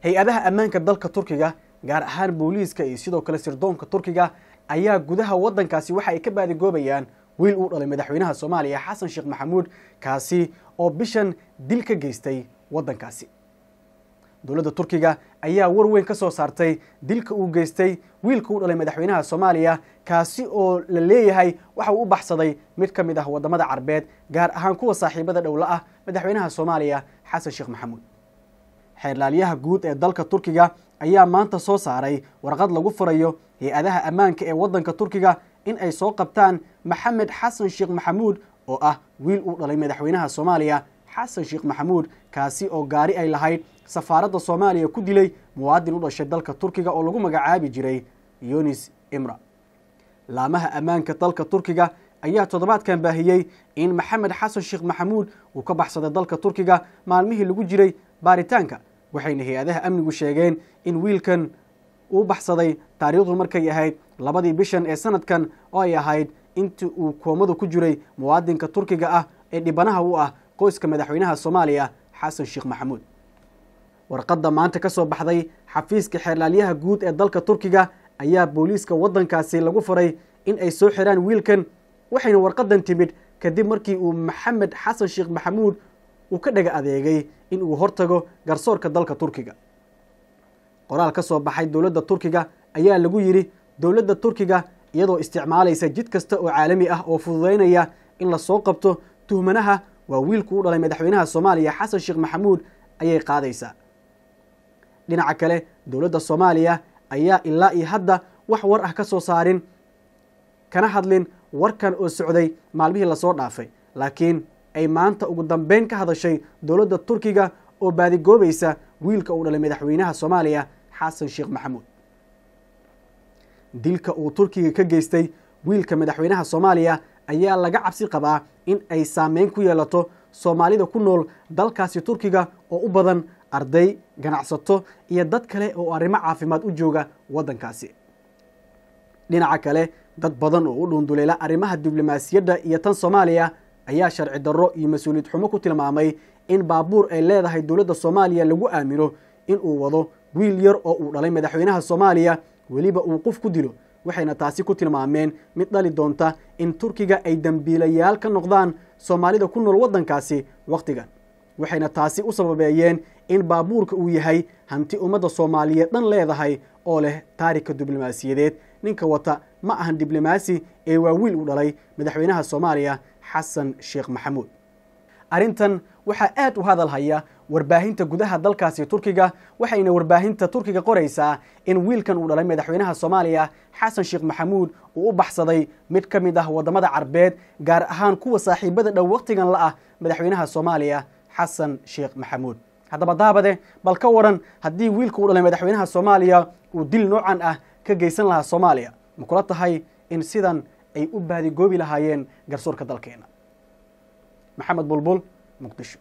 hay-adaha ammaanka dalka Turkiga gaar ahaan booliiska iyo sidoo kale sirdoonka Turkiga ayaa gudaha wadankaasi waxa ay ka baadigoobayaan wiil uu dhalay madaxweynaha Soomaaliya Xasan Sheekh Maxamuud kaasi oo bishan dil ka geystay wadankaasi. dowladda Turkiga ayaa war weyn ka soo saartay dilka uu geystay wiilka uu dhalay madaxweynaha Soomaaliya kaasi oo la leeyahay waxa uu u baxsaday mid ka mid ah wadamada Carbeed gaar ahaan kuwa saaxiibada dhowla ah madaxweynaha Soomaaliya Xasan Sheekh Maxamuud. xeerlaaliyaha guud ee dalka Turkiga ayaa maanta soo saaray warqad lagu furayo hay-adaha ammaanka ee wadanka Turkiga in ay soo qabtaan Maxamed Xasan Sheekh Maxamuud oo ah wiil uu dhalay madaxweynaha Soomaaliya Xasan Sheekh Maxamuud kaasi oo gaari ay lahayd safaaradda Soomaaliya ku dilay muwaadin u dhashay dalka Turkiga oo lagu magacaabi jiray Yunus Emre. laamaha ammaanka dalka Turkiga ayaa toddobaadkan baahiyay in Maxamed Xasan Sheekh Maxamuud uu ka baxsaday dalka Turkiga maalmihii lagu jiray baaritaanka waxayna hay-adaha amnigu sheegeen in wiilkan uu baxsaday taariikhdu markay ahayd 2 bishan ee sanadkan oo ay ahayd intii uu koomada ku jiray muwaadinka Turkiga ah ee dhibanaha u ah qoyska madaxweynaha Soomaaliya Xasan Sheekh Maxamuud. warqadda maanta ka soo baxday xafiiska xeerlaaliyaha guud ee dalka Turkiga ayaa booliiska wadankaasi lagu faray in ay soo xiraan wiilkan waxayna warqadan timid kadib markii uu Maxamed Xasan Sheekh Maxamuud uu ka dhaga adeegay in uu hortago garsoorka dalka Turkiga. qoraal ka soo baxay dowladda Turkiga ayaa lagu yiri dowladda Turkiga iyadoo isticmaalaysa jid kasta oo caalami ah oo fududeynaya in la soo qabto tuhmanaha waa wiilku u dhalay madaxweynaha Soomaaliya Xasan Sheekh Maxamuud ayay qaadaysaa. dhinaca kale dowladda Soomaaliya ayaa ilaa iyo hadda wax war ah ka soo saarin kana hadlin warkan oo socday maalmihii la soo dhaafay laakiin ay maanta ugu dambeyn ka hadashay dowladda Turkiga oo baadigoobaysa wiilka uu dhalay madaxweynaha Soomaaliya Xasan Sheekh Maxamuud. dilka uu Turkiga ka geystay wiilka madaxweynaha Soomaaliya ayaa laga cabsi qabaa in ay saameyn ku yeelato Soomaalida ku nool dalkaasi Turkiga oo u badan arday, ganacsato iyo dad kale oo arrimo caafimaad u jooga wadankaasi. dhinaca kale dad badan oo u dhunduleela arrimaha diblomaasiyadda iyo tan Soomaaliya ayaa sharci darro iyo mas'uuliyad xumo ku tilmaamay in baabuur ay leedahay dowladda Soomaaliya lagu aamino in uu wado wiil yar oo uu dhalay madaxweynaha Soomaaliya weliba uu qof ku dilo waxayna taasi ku tilmaameen mid dhali doonta in Turkiga ay dambiilayaal ka noqdaan Soomaalida ku nool wadankaasi waqtigan waxayna taasi u sababeeyeen in baabuurka uu yahay hanti ummadda Soomaaliyeed dhan leedahay oo leh taariikh diblomaasiyadeed ninka wata ma ahan diblomaasi ee waa wiil u dhalay madaxweynaha Soomaaliya Xasan Sheekh Maxamuud. arrintan waxaa aad u hadal haya warbaahinta gudaha dalkaasi Turkiga waxayna warbaahinta Turkiga qoraysaa in wiilkan uu dhalay madaxweynaha Soomaaliya Xasan Sheekh Maxamuud uu u baxsaday mid ka mid ah wadamada Carbeed gaar ahaan kuwa saaxiibada dhow waqtigan la ah madaxweynaha Soomaaliya Xasan Sheekh Maxamuud. haddaba daabade bal ka waran haddii wiilka uu dhalay madaxweynaha Soomaaliya uu dil noocan ah ka geysan lahaa Soomaaliya ma kula tahay in sidan ay u baadigoobi lahaayeen garsoorka dalkeena. Maxamed Bulbul, Muqdisho.